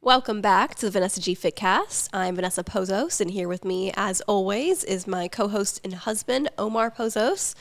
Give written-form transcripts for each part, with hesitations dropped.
Welcome back to the Vanessa G Fitcast. I'm Vanessa Pozos, and here with me, as always, is my co-host and husband, Omar Pozos.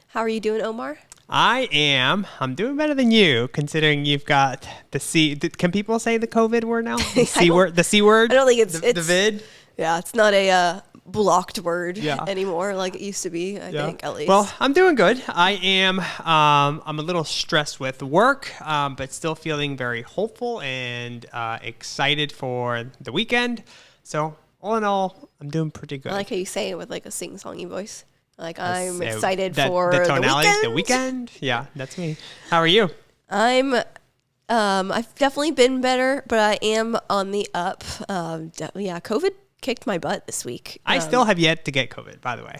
How are you doing, Omar? I'm doing better than you, considering you've got the C. Can people say the COVID word now? The C word? The C word? I don't think it's the vid? Yeah, it's not a blocked word anymore like it used to be, I think, at least. Well, I'm doing good. I'm a little stressed with work, but still feeling very hopeful and excited for the weekend. So all in all, I'm doing pretty good. I like how you say it with like a sing-songy voice. Like, I'm Yes, excited the for tonality, the weekend. Yeah, that's me. How are you? I've definitely been better, but I am on the up. COVID kicked my butt this week. I still have yet to get COVID, by the way.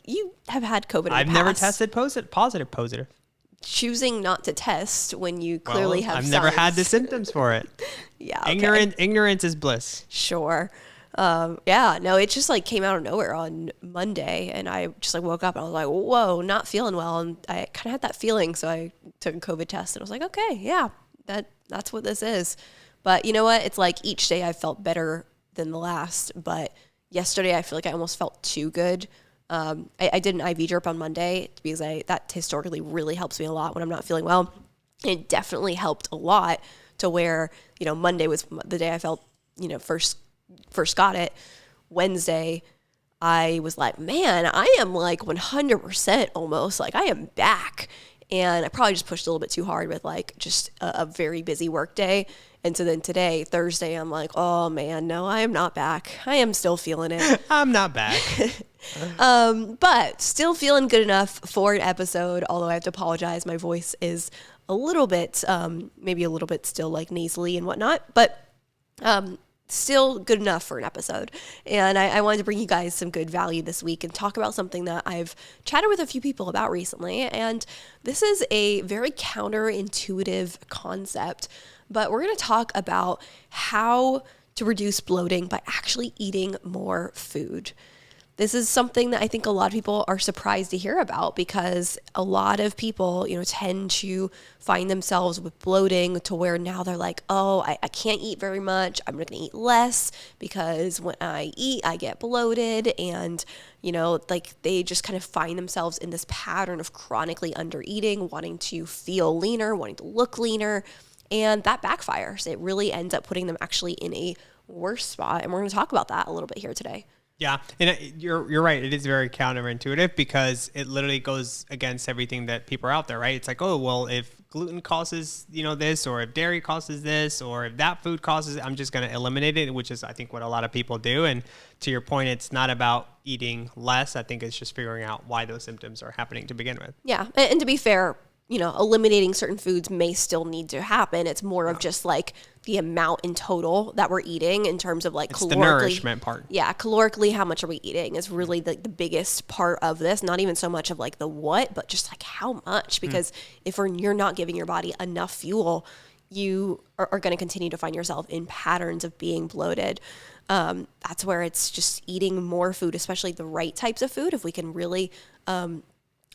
You have had COVID in the I've past. never tested positive. Choosing not to test when you clearly have I've signs. never had the symptoms for it. Yeah. Okay. Ignorance is bliss. Sure. It just like came out of nowhere on Monday, and I just like woke up and I was like, whoa, not feeling well. And I kind of had that feeling. So I took a COVID test and I was like, okay, yeah, that's what this is. But you know what? It's like each day I felt better than the last, but yesterday I feel like I almost felt too good. I did an IV drip on Monday because that historically really helps me a lot when I'm not feeling well. It definitely helped a lot to where, Monday was the day I felt, first got it. Wednesday, I was like, man, I am like 100% almost, like I am back. And I probably just pushed a little bit too hard with like just a very busy work day. And so then today, Thursday, I'm like, oh man, no, I am not back. I am still feeling it. I'm not back. But still feeling good enough for an episode, although I have to apologize. My voice is a little bit, maybe a little bit still like nasally and whatnot, but still good enough for an episode. And I wanted to bring you guys some good value this week and talk about something that I've chatted with a few people about recently. And this is a very counterintuitive concept, but we're going to talk about how to reduce bloating by actually eating more food. This is something that I think a lot of people are surprised to hear about because a lot of people, tend to find themselves with bloating to where now they're like, oh, I can't eat very much. I'm going to eat less because when I eat, I get bloated. And, they just kind of find themselves in this pattern of chronically undereating, wanting to feel leaner, wanting to look leaner. And that backfires. It really ends up putting them actually in a worse spot. And we're going to talk about that a little bit here today. Yeah, and you're right. It is very counterintuitive because it literally goes against everything that people are out there, right? It's like, oh, well, if gluten causes, this, or if dairy causes this, or if that food causes it, I'm just going to eliminate it, which is, I think, what a lot of people do. And to your point, it's not about eating less. I think it's just figuring out why those symptoms are happening to begin with. Yeah, and to be fair, eliminating certain foods may still need to happen. It's more of just like the amount in total that we're eating in terms of like it's calorically. The nourishment part. Yeah, calorically, how much are we eating is really the biggest part of this. Not even so much of like the what, but just like how much. Because if you're not giving your body enough fuel, you are going to continue to find yourself in patterns of being bloated. That's where it's just eating more food, especially the right types of food. If we can really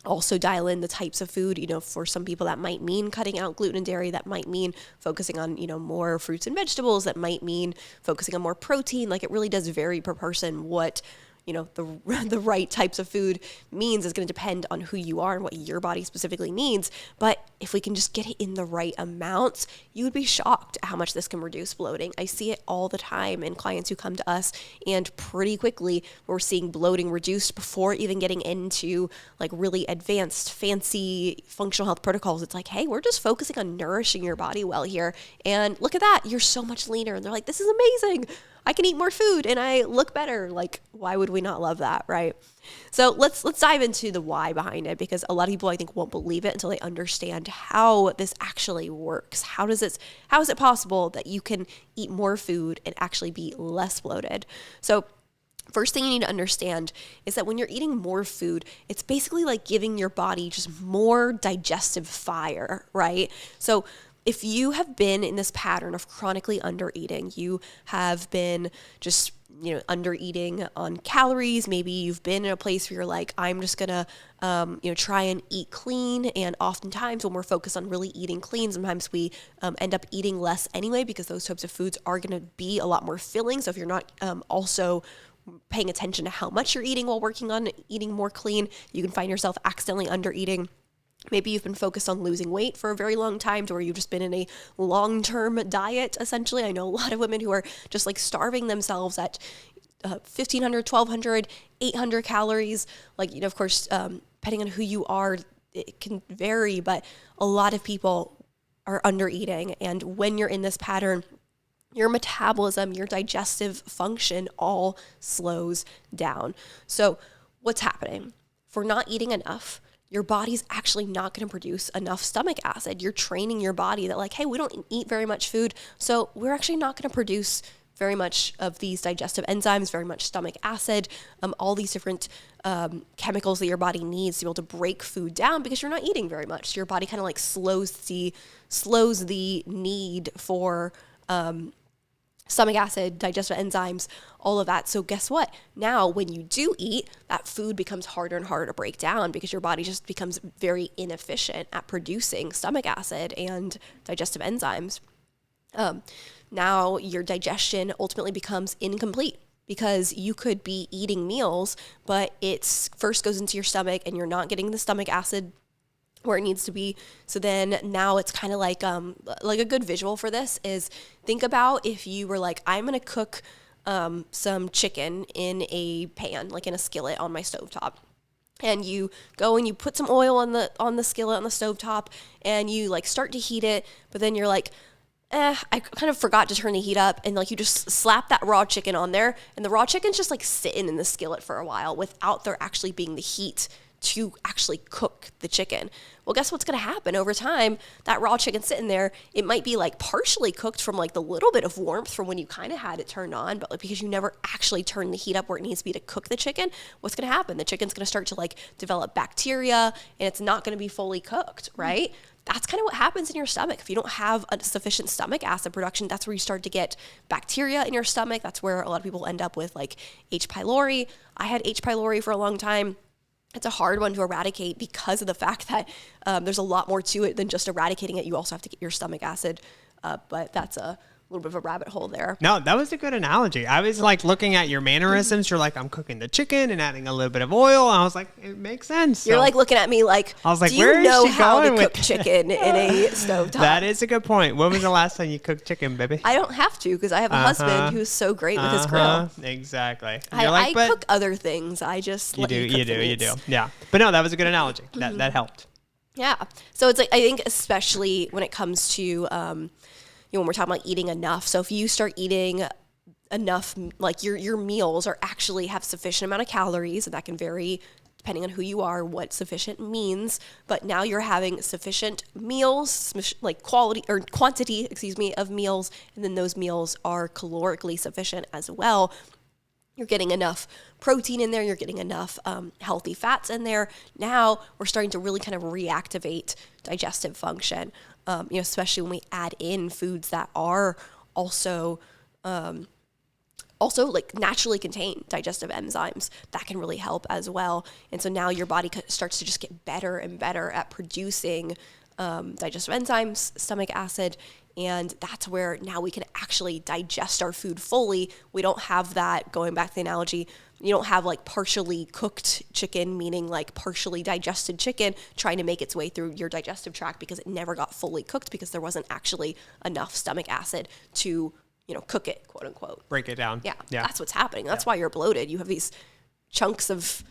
also dial in the types of food, for some people that might mean cutting out gluten and dairy, that might mean focusing on, more fruits and vegetables, that might mean focusing on more protein. Like it really does vary per person what, the right types of food means is going to depend on who you are and what your body specifically needs. But if we can just get it in the right amounts, you would be shocked at how much this can reduce bloating. I see it all the time in clients who come to us, and pretty quickly we're seeing bloating reduced before even getting into like really advanced, fancy functional health protocols. It's like, hey, we're just focusing on nourishing your body well here. And look at that. You're so much leaner. And they're like, this is amazing. I can eat more food and I look better. Like, why would we not love that, right? So let's dive into the why behind it, because a lot of people I think won't believe it until they understand how this actually works. How is it possible that you can eat more food and actually be less bloated? So first thing you need to understand is that when you're eating more food, it's basically like giving your body just more digestive fire, right? So if you have been in this pattern of chronically undereating, you have been just, under eating on calories. Maybe you've been in a place where you're like, I'm just gonna, try and eat clean. And oftentimes when we're focused on really eating clean, sometimes we end up eating less anyway, because those types of foods are gonna be a lot more filling. So if you're not also paying attention to how much you're eating while working on eating more clean, you can find yourself accidentally under eating. Maybe you've been focused on losing weight for a very long time, to where you've just been in a long-term diet, essentially. I know a lot of women who are just like starving themselves at 1,500, 1,200, 800 calories. Like, of course, depending on who you are, it can vary, but a lot of people are under eating. And when you're in this pattern, your metabolism, your digestive function all slows down. So what's happening? If we're not eating enough, your body's actually not going to produce enough stomach acid. You're training your body that like, hey, we don't eat very much food, so we're actually not going to produce very much of these digestive enzymes, very much stomach acid, all these different chemicals that your body needs to be able to break food down, because you're not eating very much. So your body kind of like slows the need for stomach acid, digestive enzymes, all of that. So guess what? Now, when you do eat, that food becomes harder and harder to break down, because your body just becomes very inefficient at producing stomach acid and digestive enzymes. Now your digestion ultimately becomes incomplete, because you could be eating meals, but it first goes into your stomach and you're not getting the stomach acid where it needs to be. So then now it's kind of like a good visual for this is, think about if you were like, I'm going to cook some chicken in a pan, like in a skillet on my stovetop. And you go and you put some oil on the skillet on the stovetop, and you like start to heat it, but then you're like, I kind of forgot to turn the heat up, and like you just slap that raw chicken on there, and the raw chicken's just like sitting in the skillet for a while without there actually being the heat to actually cook the chicken. Well, guess what's going to happen over time? That raw chicken sitting there, it might be like partially cooked from like the little bit of warmth from when you kind of had it turned on, but like because you never actually turned the heat up where it needs to be to cook the chicken, what's going to happen? The chicken's going to start to like develop bacteria, and it's not going to be fully cooked, right? That's kind of what happens in your stomach. If you don't have a sufficient stomach acid production, that's where you start to get bacteria in your stomach. That's where a lot of people end up with like H. pylori. I had H. pylori for a long time. It's a hard one to eradicate because of the fact that there's a lot more to it than just eradicating it. You also have to get your stomach acid, but that's a little bit of a rabbit hole there. No, that was a good analogy. I was like looking at your mannerisms. You're like, I'm cooking the chicken and adding a little bit of oil. And I was like, it makes sense. You're like looking at me like, I was like, do you know how to cook chicken in a stovetop? That is a good point. When was the last time you cooked chicken, baby? I don't have to, because I have a husband who's so great with his grill. Exactly. I cook other things. I just you do. Yeah. But no, that was a good analogy. That helped. Yeah. So it's like, I think especially when it comes to when we're talking about eating enough. So if you start eating enough, like your meals are actually have sufficient amount of calories, and that can vary depending on who you are, what sufficient means. But now you're having sufficient meals, like quantity of meals, and then those meals are calorically sufficient as well. You're getting enough protein in there. You're getting enough healthy fats in there. Now we're starting to really kind of reactivate digestive function, especially when we add in foods that are also like naturally contain digestive enzymes. That can really help as well. And so now your body starts to just get better and better at producing digestive enzymes, stomach acid, and that's where now we can actually digest our food fully. We don't have that, going back to the analogy, you don't have like partially cooked chicken, meaning like partially digested chicken, trying to make its way through your digestive tract because it never got fully cooked, because there wasn't actually enough stomach acid to, cook it, quote unquote. Break it down. Yeah. That's what's happening. That's why you're bloated. You have these chunks of,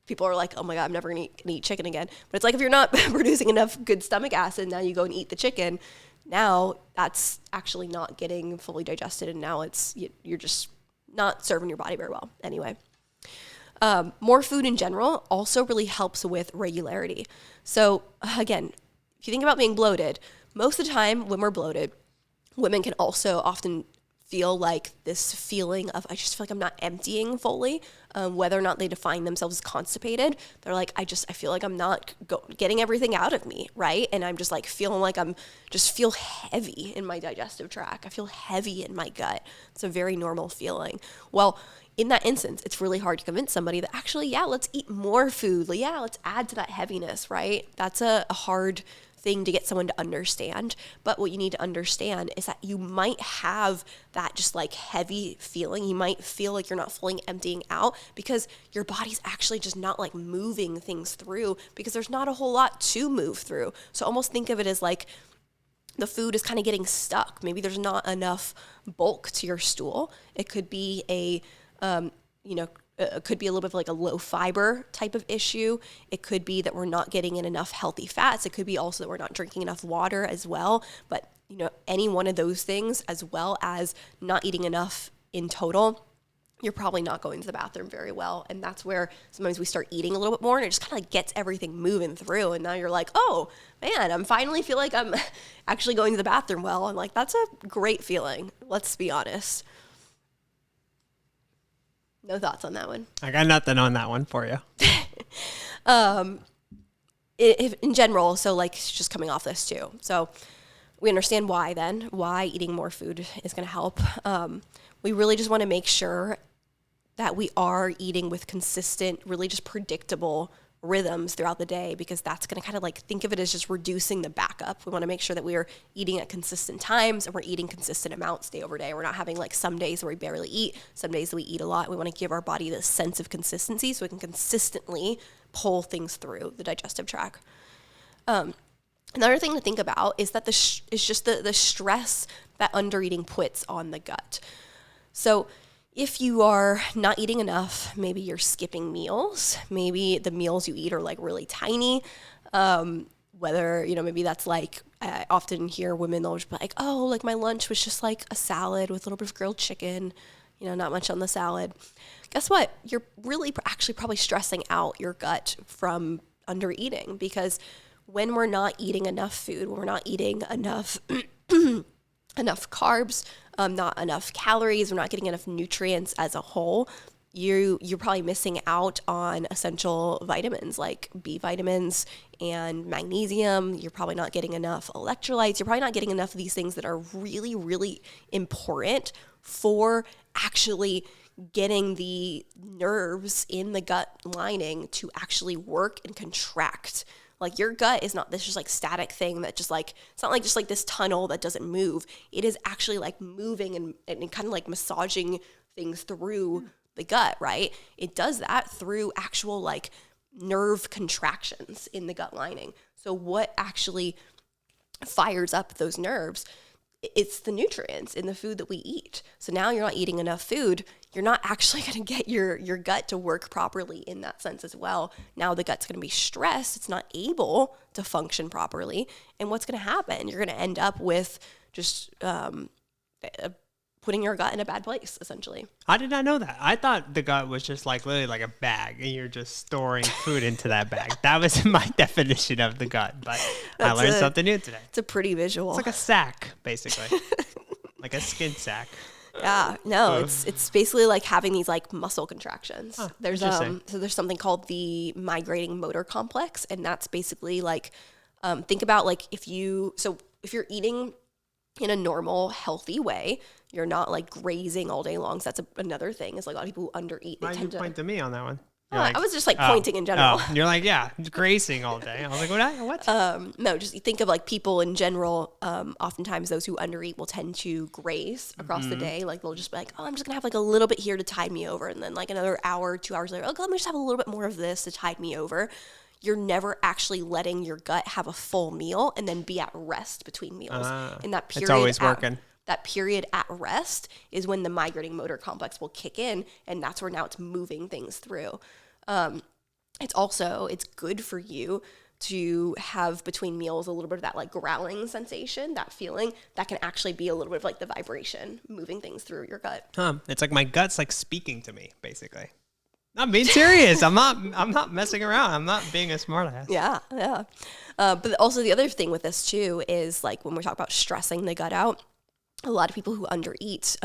people are like, oh my God, I'm never gonna eat chicken again. But it's like, if you're not producing enough good stomach acid, now you go and eat the chicken. Now that's actually not getting fully digested, and now you're just not serving your body very well. Anyway, more food in general also really helps with regularity. So again, if you think about being bloated, most of the time when we're bloated, women can also often feel like this feeling of, I just feel like I'm not emptying fully, whether or not they define themselves as constipated, they're like, I feel like I'm not getting everything out of me, right? And I'm just like feeling like feel heavy in my digestive tract. I feel heavy in my gut. It's a very normal feeling. Well, in that instance, it's really hard to convince somebody that actually, yeah, let's eat more food. Yeah, let's add to that heaviness, right? That's a hard thing to get someone to understand. But what you need to understand is that you might have that just like heavy feeling. You might feel like you're not fully emptying out because your body's actually just not like moving things through because there's not a whole lot to move through. So almost think of it as like the food is kind of getting stuck. Maybe there's not enough bulk to your stool. It could be it could be a little bit of like a low fiber type of issue. It could be that we're not getting in enough healthy fats. It could be also that we're not drinking enough water as well. But, any one of those things, as well as not eating enough in total, you're probably not going to the bathroom very well. And that's where sometimes we start eating a little bit more and it just kind of like gets everything moving through. And now you're like, oh man, I'm finally feel like I'm actually going to the bathroom well. I'm like, that's a great feeling. Let's be honest. No thoughts on that one. I got nothing on that one for you. In general, so like just coming off this too. So we understand why eating more food is going to help. We really just want to make sure that we are eating with consistent, really just predictable rhythms throughout the day, because that's going to kind of like think of it as just reducing the backup. We want to make sure that we are eating at consistent times and we're eating consistent amounts day over day. We're not having like some days where we barely eat, some days that we eat a lot. We want to give our body this sense of consistency so we can consistently pull things through the digestive tract. Another thing to think about is that is just the stress that undereating puts on the gut. So if you are not eating enough, maybe you're skipping meals, maybe the meals you eat are like really tiny, whether, maybe that's like, I often hear women, they'll just be like, oh, like my lunch was just like a salad with a little bit of grilled chicken, not much on the salad. Guess what? You're really actually probably stressing out your gut from undereating, because when we're not eating enough food, when we're not eating enough enough carbs, not enough calories, we're not getting enough nutrients as a whole, you're probably missing out on essential vitamins like B vitamins and magnesium. You're probably not getting enough electrolytes. You're probably not getting enough of these things that are really, really important for actually getting the nerves in the gut lining to actually work and contract. Like your gut is not this just like static thing that just like, it's not like just like this tunnel that doesn't move. It is actually like moving and kind of like massaging things through the gut, right? It does that through actual like nerve contractions in the gut lining. So what actually fires up those nerves? It's the nutrients in the food that we eat. So now you're not eating enough food. You're not actually going to get your gut to work properly in that sense as well. Now the gut's going to be stressed. It's not able to function properly. And what's going to happen? You're going to end up with just putting your gut in a bad place, essentially. I did not know that. I thought the gut was just like literally like a bag and you're just storing food into that bag. That was my definition of the gut, but I learned something new today. It's a pretty visual. It's like a sack, basically. Like a skin sack. Yeah, no, it's basically like having these like muscle contractions. Huh, there's there's something called the migrating motor complex, and that's basically like think about like if you're eating in a normal, healthy way, you're not like grazing all day long. So that's another thing is like a lot of people who undereat. Why did you point to me on that one? I was just like pointing in general. Oh, you're like, yeah, grazing all day. I was like, what? No, just think of like people in general. Oftentimes those who undereat will tend to graze across the day. Like they'll just be like, oh, I'm just gonna have like a little bit here to tide me over. And then like another hour, 2 hours later, let me just have a little bit more of this to tide me over. You're never actually letting your gut have a full meal and then be at rest between meals. And that period, it's always working. That period at rest is when the migrating motor complex will kick in, and that's where now it's moving things through. It's good for you to have between meals a little bit of that like growling sensation, that feeling that can actually be a little bit of like the vibration moving things through your gut. It's like my gut's like speaking to me, basically. I'm being serious. I'm not messing around. I'm not being a smartass. Yeah. But also the other thing with this too is like when we talk about stressing the gut out, a lot of people who undereat,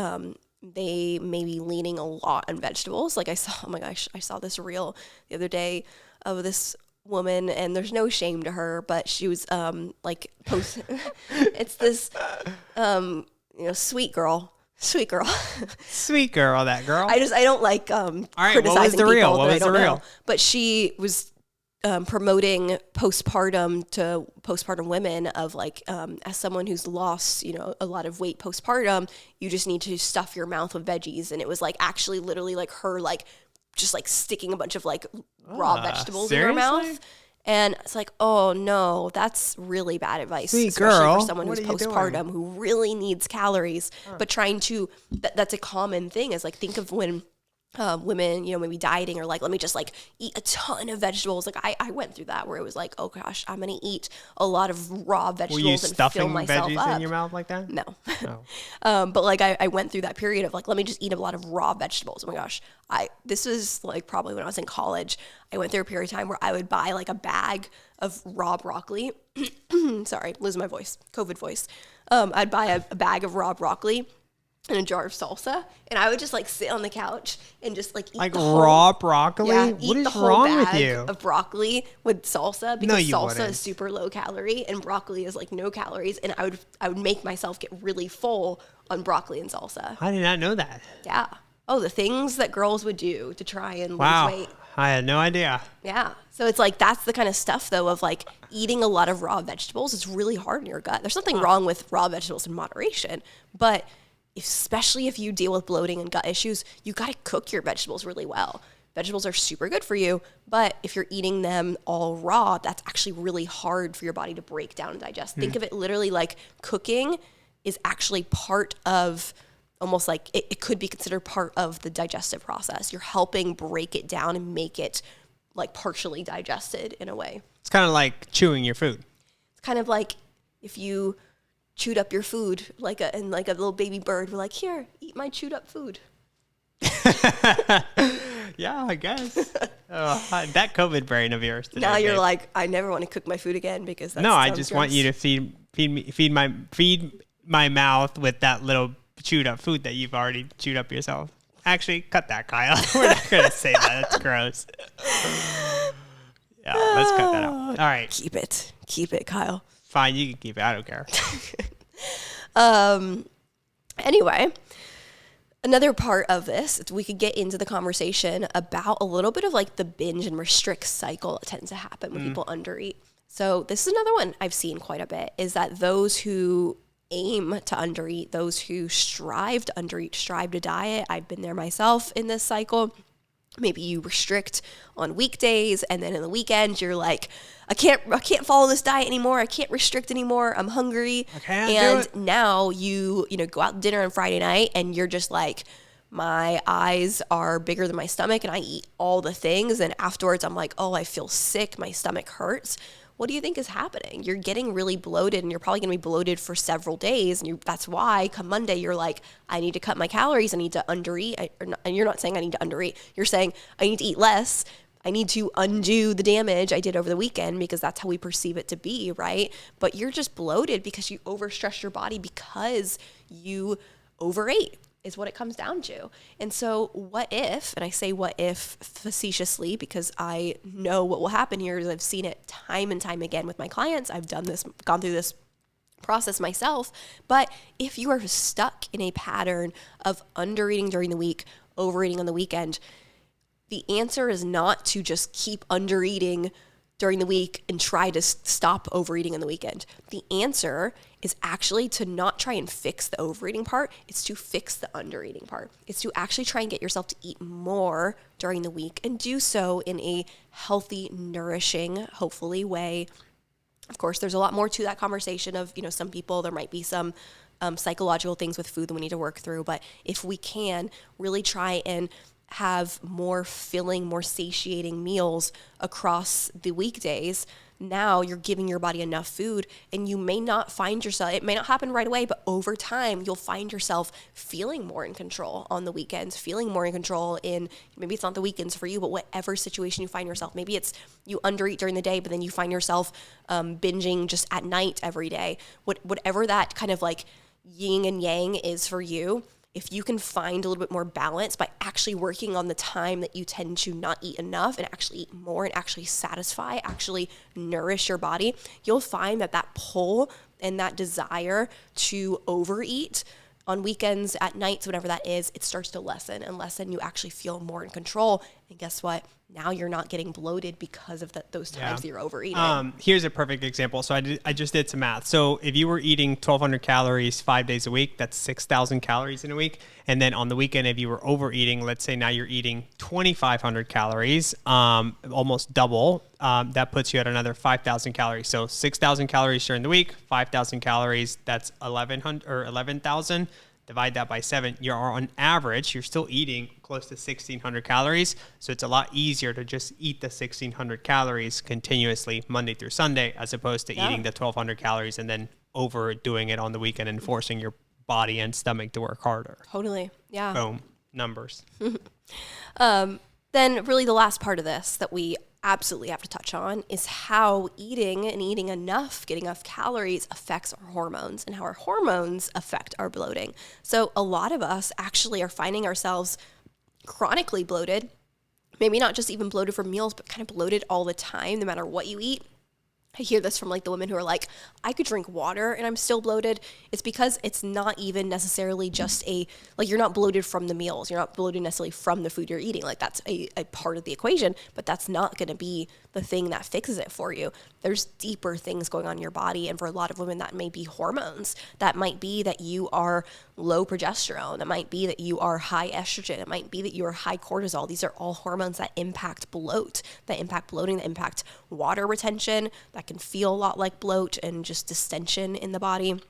they may be leaning a lot on vegetables. Like I saw, oh my gosh, I saw this reel the other day of this woman, and there's no shame to her, but she was like post. It's this sweet girl. Sweet girl. Sweet girl, that girl. I don't like All right, criticizing what was the people reel? What that was I don't the reel? know. But she was promoting postpartum to postpartum women of like, as someone who's lost, a lot of weight postpartum, you just need to stuff your mouth with veggies. And it was like actually literally like her like just like sticking a bunch of like raw vegetables in her mouth. And it's like, oh no, that's really bad advice, Sweet especially girl. for someone who's postpartum who really needs calories. But trying to, that's a common thing is like, think of when women, maybe dieting or like, let me just like eat a ton of vegetables. Like I went through that where it was like, oh gosh, I'm going to eat a lot of raw vegetables and fill myself veggies up. in your mouth like that? No. Oh. But like I went through that period of like, let me just eat a lot of raw vegetables. Oh my gosh. This was like probably when I was in college. I went through a period of time where I would buy like a bag of raw broccoli. Sorry, losing my voice, COVID voice. I'd buy a bag of raw broccoli and a jar of salsa, and I would just like sit on the couch and just like eat like the whole, raw broccoli. eat What is the whole wrong with bag you? of broccoli with salsa because salsa wouldn't. is super low calorie and broccoli is like no calories, and I would make myself get really full on broccoli and salsa. I did not know that. Yeah. Oh, the things that girls would do to try and lose weight. I had no idea. Yeah. So it's like, that's the kind of stuff though of like eating a lot of raw vegetables is really hard in your gut. There's nothing wrong with raw vegetables in moderation, but especially if you deal with bloating and gut issues, you got to cook your vegetables really well. Vegetables are super good for you, but if you're eating them all raw, that's actually really hard for your body to break down and digest. Think of it literally like cooking is actually part of, almost like it could be considered part of the digestive process. You're helping break it down and make it like partially digested in a way. It's kind of like chewing your food. It's kind of like if you chewed up your food like a little baby bird. We're like, here, eat my chewed up food. Yeah, I guess. That COVID brain of yours today. Now you're babe. like, I never want to cook my food again because that's No, I just want you to feed my mouth with that little chewed up food that you've already chewed up yourself. Actually, cut that, Kyle. We're not gonna say that. It's gross. Yeah, let's cut that out. All right. Keep it, Kyle. Fine, you can keep it. I don't care. Anyway, another part of this, we could get into the conversation about a little bit of like the binge and restrict cycle that tends to happen when people undereat. So this is another one I've seen quite a bit, is that those who aim to undereat, those who strive to undereat, strive to diet. I've been there myself in this cycle. Maybe you restrict on weekdays, and then in the weekend you're like, I can't follow this diet anymore. I can't restrict anymore. I'm hungry. I can't do it. Now you go out to dinner on Friday night and you're just like, my eyes are bigger than my stomach and I eat all the things. And afterwards I'm like, oh, I feel sick. My stomach hurts. What do you think is happening? You're getting really bloated, and you're probably going to be bloated for several days. And that's why come Monday, you're like, I need to cut my calories. I need to undereat. And you're not saying I need to undereat. You're saying I need to eat less. I need to undo the damage I did over the weekend, because that's how we perceive it to be, right? But you're just bloated because you overstressed your body because you overate, is what it comes down to. And so what if, and I say what if facetiously because I know what will happen here, is I've seen it time and time again with my clients. I've done this, gone through this process myself. But if you are stuck in a pattern of undereating during the week, overeating on the weekend, the answer is not to just keep undereating during the week and try to stop overeating on the weekend. The answer is actually to not try and fix the overeating part. It's to fix the undereating part. It's to actually try and get yourself to eat more during the week and do so in a healthy, nourishing, hopefully way. Of course, there's a lot more to that conversation of, some people, there might be some psychological things with food that we need to work through. But if we can really try and have more filling, more satiating meals across the weekdays, now you're giving your body enough food, and you may not find yourself, it may not happen right away, but over time you'll find yourself feeling more in control on the weekends, feeling more in control in, maybe it's not the weekends for you, but whatever situation you find yourself. Maybe it's you undereat during the day, but then you find yourself binging just at night every day. Whatever that kind of like yin and yang is for you, if you can find a little bit more balance by actually working on the time that you tend to not eat enough and actually eat more and actually satisfy, actually nourish your body, you'll find that that pull and that desire to overeat on weekends, at nights, whatever that is, it starts to lessen and lessen. You actually feel more in control. And guess what? Now you're not getting bloated because of those times that you're overeating. Here's a perfect example. So I just did some math. So if you were eating 1,200 calories 5 days a week, that's 6,000 calories in a week. And then on the weekend, if you were overeating, let's say now you're eating 2,500 calories, almost double. That puts you at another 5,000 calories. So 6,000 calories during the week, 5,000 calories. That's 1,100 or 11,000. Divide that by 7, you're on average, you're still eating close to 1,600 calories. So it's a lot easier to just eat the 1,600 calories continuously Monday through Sunday, as opposed to eating the 1,200 calories and then overdoing it on the weekend and forcing your body and stomach to work harder. Totally. Yeah. Boom. Numbers. Then really the last part of this that we absolutely have to touch on is how eating and eating enough, getting enough calories affects our hormones and how our hormones affect our bloating. So a lot of us actually are finding ourselves chronically bloated, maybe not just even bloated from meals, but kind of bloated all the time, no matter what you eat. I hear this from like the women who are like, I could drink water and I'm still bloated. It's because it's not even necessarily just you're not bloated from the meals. You're not bloated necessarily from the food you're eating. Like that's a part of the equation, but that's not going to be the thing that fixes it for you. There's deeper things going on in your body. And for a lot of women, that may be hormones. That might be that you are low progesterone. That might be that you are high estrogen. It might be that you are high cortisol. These are all hormones that impact bloat, that impact bloating, that impact water retention, that can feel a lot like bloat and just distension in the body.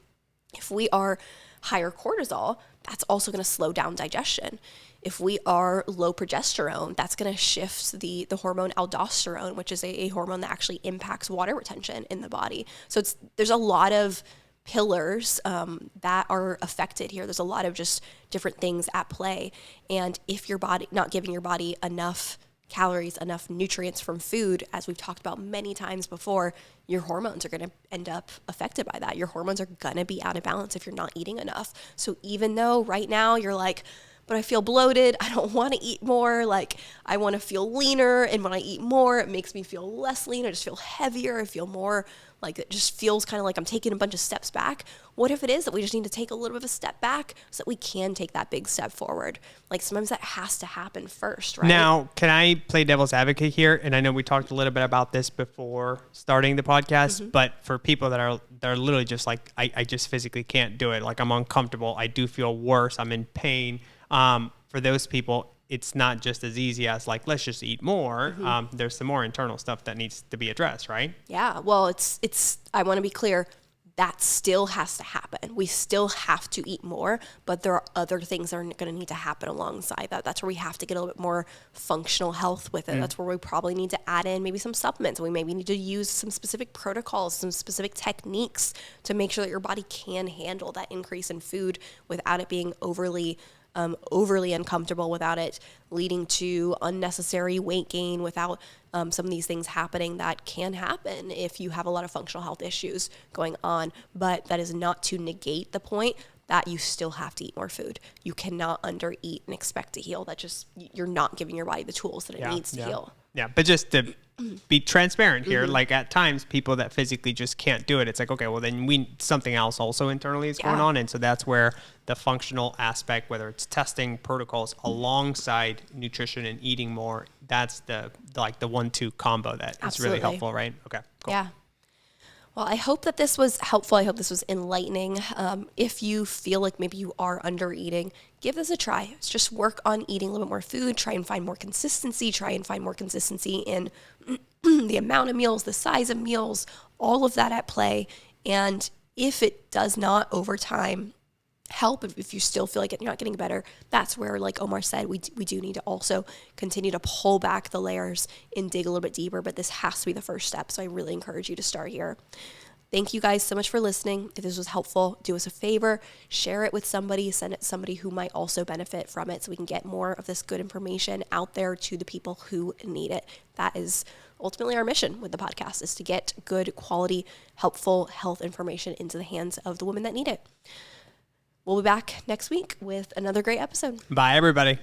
If we are higher cortisol, that's also going to slow down digestion. If we are low progesterone, that's going to shift the hormone aldosterone, which is a hormone that actually impacts water retention in the body. So there's a lot of pillars that are affected here. There's a lot of just different things at play. And if your body, not giving your body enough calories, enough nutrients from food, as we've talked about many times before, your hormones are going to end up affected by that. Your hormones are going to be out of balance if you're not eating enough. So even though right now you're like, but I feel bloated, I don't want to eat more, like I want to feel leaner, and when I eat more, it makes me feel less lean, I just feel heavier, I feel more like it just feels kind of like I'm taking a bunch of steps back. What if it is that we just need to take a little bit of a step back so that we can take that big step forward? Like sometimes that has to happen first, right? Now, can I play devil's advocate here? And I know we talked a little bit about this before starting the podcast, but for people that are literally just like, I just physically can't do it. Like I'm uncomfortable. I do feel worse. I'm in pain. For those people, it's not just as easy as like, let's just eat more. There's some more internal stuff that needs to be addressed, right? Yeah. Well, it's, I want to be clear, that still has to happen. We still have to eat more, but there are other things that are going to need to happen alongside that. That's where we have to get a little bit more functional health with it. That's where we probably need to add in maybe some supplements. We maybe need to use some specific protocols, some specific techniques to make sure that your body can handle that increase in food without it being overly uncomfortable, without it leading to unnecessary weight gain, without some of these things happening that can happen if you have a lot of functional health issues going on. But that is not to negate the point that you still have to eat more food. You cannot undereat and expect to heal. That just, you're not giving your body the tools that it needs to heal. Yeah, but just to be transparent here, like at times people that physically just can't do it, it's like, okay, well then something else also internally is going on. And so that's where the functional aspect, whether it's testing protocols alongside nutrition and eating more, that's the 1-2 combo that is really helpful, right? Okay, cool. Yeah. Well, I hope that this was helpful. I hope this was enlightening. If you feel like maybe you are under eating, give this a try. Just work on eating a little bit more food. Try and find more consistency. Try and find more consistency in the amount of meals, the size of meals, all of that at play. And if it does not over time help, if you still feel like you're not getting better, that's where, like Omar said, we do need to also continue to pull back the layers and dig a little bit deeper, but this has to be the first step. So I really encourage you to start here. Thank you guys so much for listening. If this was helpful, do us a favor, share it with somebody, send it to somebody who might also benefit from it so we can get more of this good information out there to the people who need it. That is ultimately our mission with the podcast, is to get good quality, helpful health information into the hands of the women that need it. we'll be back next week with another great episode. Bye, everybody.